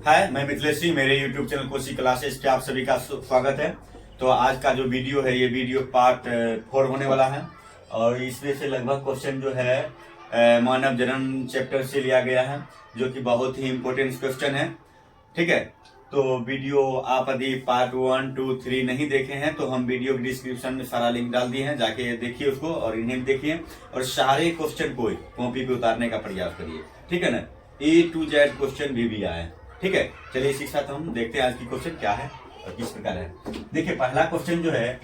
हाय, मैं मिथिलेश सिंह। मेरे YouTube channel Kosi classes पे आप सभी का स्वागत है। तो आज का जो वीडियो है, ये वीडियो पार्ट 4 होने वाला है और इसमें से लगभग क्वेश्चन जो है मानव जन्म चैप्टर से लिया गया है, जो कि बहुत ही इम्पोर्टेंट क्वेश्चन है। ठीक है, तो वीडियो आप यदि पार्ट 1, 2, 3 नहीं देखे हैं तो हम वीडियो के डिस्क्रिप्शन में सारा लिंक डाल दिए हैं, जाके देखिए उसको और इन्हें भी देखिए और सारे क्वेश्चन को कॉपी पे उतारने का प्रयास करिए। ठीक है ना, A to Z क्वेश्चन भी आए। ठीक है, चलिए इसी के साथ हम देखते हैं आज की क्वेश्चन क्या है और किस प्रकार है। देखिए, पहला क्वेश्चन जो है,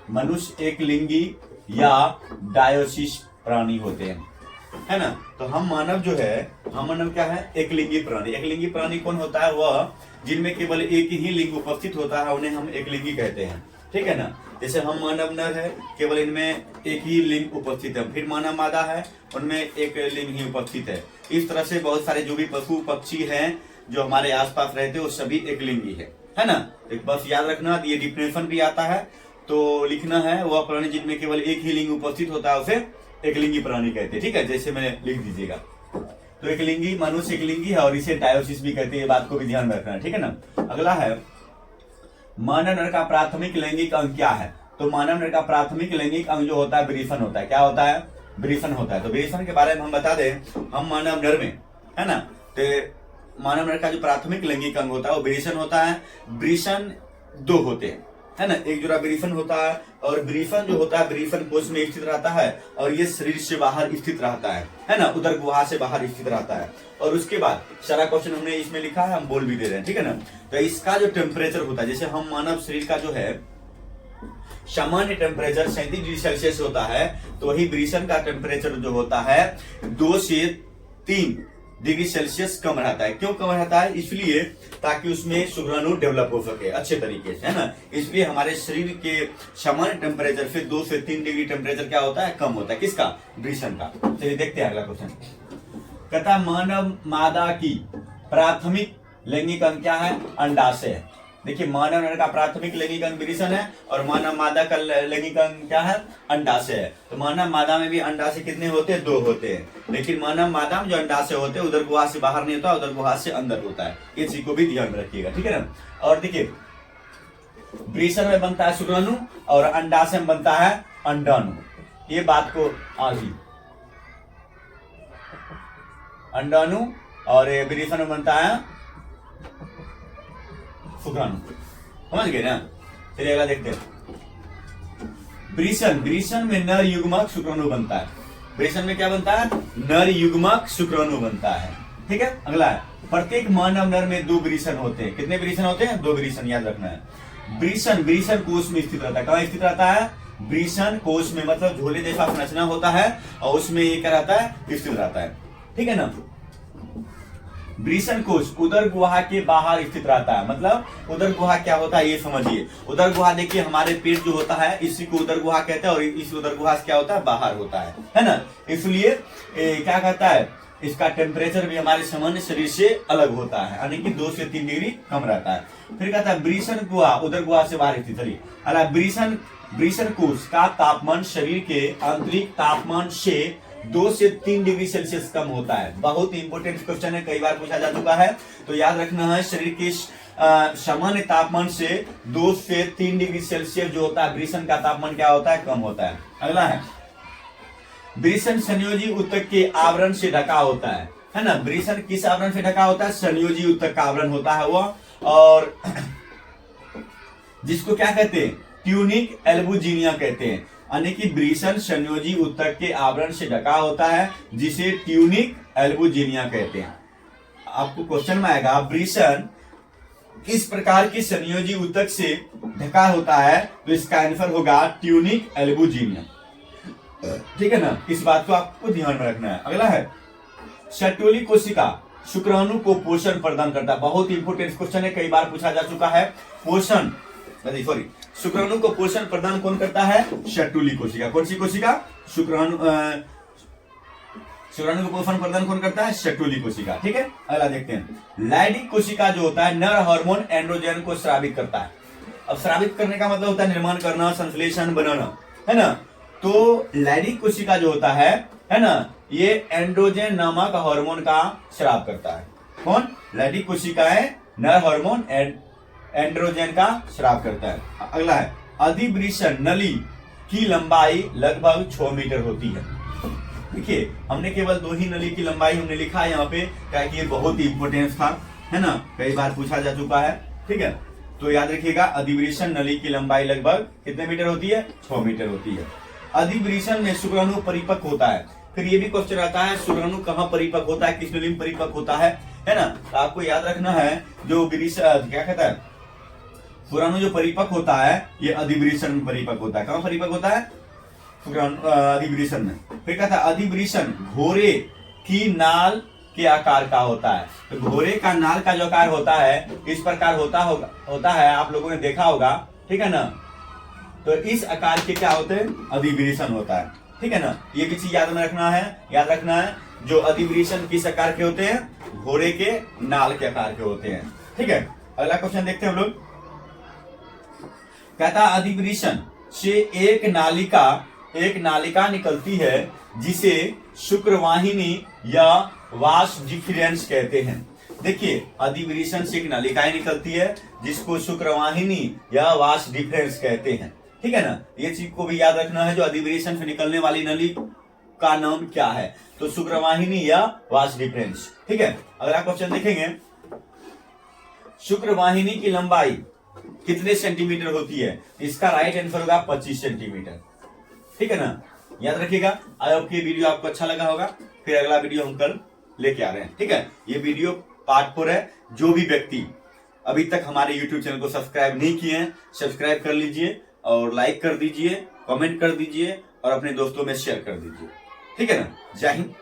मनुष्य एक लिंगी या डायोसिस प्राणी होते हैं, है ना। तो हम मानव क्या है, एक लिंगी प्राणी। एक लिंगी प्राणी कौन होता है? वह जिनमें केवल एक ही लिंग उपस्थित होता है, उन्हें हम एक लिंगी कहते हैं। ठीक है ना, जैसे हम मानव नर है, केवल इनमें एक ही लिंग उपस्थित है। फिर मानव मादा है, उनमें एक लिंग ही उपस्थित है। इस तरह से बहुत सारे जो भी पशु पक्षी हैं जो हमारे आसपास रहते हैं, वो सभी एक लिंगी है ना। एक बस याद रखना, ये डिफिनेशन भी आता है तो लिखना है, वह प्राणी जिनमें केवल एक ही लिंग उपस्थित होता है उसे एक लिंगी प्राणी कहते हैं। ठीक है, जैसे मैंने लिख दीजिएगा। तो एक लिंगी, मनुष्य एक लिंगी है और इसे डायोसिस भी कहते हैं, ये बात को भी ध्यान में रखना है। ठीक है ना। अगला है, मानव नर का प्राथमिक लैंगिक अंग क्या है? तो मानव नर का प्राथमिक लैंगिक अंग जो होता है, वृषण होता है। क्या होता है? वृषण होता है। तो वृषण के बारे में हम बता दें, हम मानव नर में, है ना, तो मानव नर का जो प्राथमिक लैंगिक अंग होता है वो वृषण होता है। वृषण 2 होते हैं, है ना। एक जोड़ा वृषण होता है और वृषण जो होता है वृषण कोश में स्थित रहता है और ये शरीर से बाहर स्थित रहता है ना, उदर गुहा से बाहर स्थित रहता है। और उसके बाद सारा क्वेश्चन हमने इसमें लिखा है, हम बोल भी दे रहे हैं। ठीक है ना। तो इसका जो टेम्परेचर होता है, जैसे हम मानव शरीर का जो है सामान्य टेम्परेचर 37 डिग्री सेल्सियस होता है, तो वही वृषण का टेम्परेचर जो होता है 2 से 3 डिग्री सेल्सियस कम रहता है। क्यों कम रहता है? इसलिए ताकि उसमें शुक्राणु डेवलप हो सके अच्छे तरीके से, है ना। इसलिए हमारे शरीर के सामान्य टेम्परेचर से 2 से 3 डिग्री टेम्परेचर क्या होता है? कम होता है। किसका? वृषण का। चलिए देखते हैं अगला क्वेश्चन। कहता मानव मादा की प्राथमिक लैंगिक अंग क्या है? अंडाशय। देखिए, मानव नर का प्राथमिक लैंगिक अंग वृषण है और मानव मादा का लैंगिक अंग क्या है? अंडाशय है। तो मानव मादा में भी अंडाशय कितने होते हैं? 2 होते हैं। लेकिन मानव मादा में जो अंडाशय होते हैं उदर गुहा से बाहर नहीं होता, उदर गुहा से अंदर होता है। ये चीज को भी ध्यान में रखिएगा। ठीक है ना। और देखिए, वृषण में बनता है शुक्राणु और अंडाशय में बनता है अंडाणु। ये बात को आगे, अंडाणु और वृषण में बनता है शुक्राणु। समझ गए ना। चलिए अगला देखते हैं। वृषण में नर युग्मक शुक्राणु बनता है। वृषण में क्या बनता है? नर युग्मक शुक्राणु बनता है। ठीक है। अगला है, प्रत्येक मानव नर में 2 वृषण होते हैं। कितने वृषण होते हैं? 2 वृषण, याद रखना है। वृषण कोश में स्थित रहता है। कहाँ स्थित रहता है? वृषण कोश में, मतलब झोले जैसा संरचना होता है और उसमें ये क्या रहता है? स्थित रहता है। ठीक है ना। वृषण कोश उदर गुहा के बाहर स्थित रहता है। मतलब उदर गुहा क्या होता है ये समझिए। उदर गुहा देखिए, हमारे पेट जो होता है इसी को उदर गुहा कहते हैं और इस उदर गुहा से क्या होता है? बाहर होता है ना। इसलिए क्या कहता है, इसका टेम्परेचर भी हमारे सामान्य शरीर से अलग होता है, यानी कि 2 से 3 डिग्री कम रहता है। फिर कहता है वृषण गुहा उदर गुहा से बाहर स्थित है। वृषण कोश का तापमान शरीर के आंतरिक तापमान से 2 से 3 डिग्री सेल्सियस कम होता है। बहुत इंपॉर्टेंट क्वेश्चन है, कई बार पूछा जा चुका है, तो याद रखना है। शरीर के सामान्य तापमान से 2 से 3 डिग्री सेल्सियस जो होता है वृषण का तापमान क्या होता है? कम होता है। अगला है, वृषण संयोजी ऊतक के आवरण से ढका होता है ना। वृषण किस आवरण से ढका होता है? संयोजी ऊतक का आवरण होता है वह, और जिसको क्या कहते हैं? ट्यूनिक एल्बुजिनिया कहते हैं। यानी कि वृषण संयोजी ऊतक के आवरण से ढका होता है, जिसे ट्यूनिक एल्बुजिनिया कहते हैं। आपको क्वेश्चन में आएगा, वृषण किस प्रकार की संयोजी ऊतक से ढका होता है? तो इसका आंसर होगा ट्यूनिक एल्बुजिनिया। ठीक है ना। इस बात को आपको ध्यान में रखना है। अगला है, शर्टोली कोशिका शुक्राणु को पोषण प्रदान करता है। बहुत इंपोर्टेंट क्वेश्चन है, कई बार पूछा जा चुका है। शुक्राणु को पोषण प्रदान कौन करता है? शर्टोली कोशिका। कौन सी कोशिका? शुक्राणु को पोषण प्रदान कौन करता है? शर्टोली कोशिका। ठीक है। अगला देखते हैं, लैंगिक कोशिका जो होता है नर हार्मोन एंड्रोजन को स्रावित करता है। अब स्रावित करने का मतलब होता है निर्माण करना, संश्लेषण, बनाना, है ना। तो लैंगिक कोशिका जो होता है ना, ये एंड्रोजन नामक हार्मोन का स्राव करता है। कौन? लैंगिक कोशिकाएं नर हार्मोन एंड्रोजन का स्राव करता है। अगला है अधिवृषण नली की लंबाई लगभग 6 मीटर होती है। देखिए हमने केवल 2 ही नली की लंबाई हमने लिखा है यहाँ पे, क्या कि ये बहुत ही इंपोर्टेंस था, है ना, कई बार पूछा जा चुका है। ठीक है, तो याद रखिएगा अधिवृषण नली की लंबाई लगभग कितने मीटर होती है? 6 मीटर होती है। अधिवृषण में शुक्राणु परिपक्व होता है। फिर ये भी क्वेश्चन आता है शुक्राणु कहाँ परिपक्व होता है, किस नली में परिपक्व होता है ना। तो आपको याद रखना है जो क्या कहता है शुक्राणु जो परिपक्व होता है ये अधिवृषण में परिपक्व होता है। कहाँ परिपक्व होता है? अधिवृषण में। फिर कहता है अधिवृषण घोड़े की नाल के आकार का होता है। तो घोड़े का नाल का जो आकार होता है इस प्रकार होता है, आप लोगों ने देखा होगा, ठीक है ना। तो इस आकार के क्या होते हैं? अधिवृषण होता है, ठीक है ना। ये भी चीज याद रखना है जो अधिवृषण किस आकार के होते हैं? घोड़े के नाल के आकार के होते हैं, ठीक है। अगला क्वेश्चन देखते हैं हम लोग। कहता अधिवृषण से एक नालिका निकलती है जिसे शुक्रवाहिनी या वास डिफरेंस कहते हैं। देखिए अधिवृषण से एक नालिकाएं निकलती है जिसको शुक्रवाहिनी या वास डिफरेंस कहते हैं, ठीक है ना। ये चीज को भी याद रखना है जो अधिवृषण से निकलने वाली नली का नाम क्या है, तो शुक्रवाहिनी या वास डिफरेंस, ठीक है। अगला क्वेश्चन देखेंगे। शुक्रवाहिनी की लंबाई कितने सेंटीमीटर होती है? इसका राइट आंसर होगा 25 सेंटीमीटर, ठीक है ना। याद रखिएगा। आई होप ये वीडियो आपको अच्छा लगा होगा। फिर अगला वीडियो हम कल लेके आ रहे हैं, ठीक है। ये वीडियो पार्ट 4 है। जो भी व्यक्ति अभी तक हमारे YouTube चैनल को सब्सक्राइब नहीं किए हैं सब्सक्राइब कर लीजिए और लाइक कर दीजिए, कमेंट कर दीजिए और अपने दोस्तों में शेयर कर दीजिए, ठीक है ना। जय हिंद।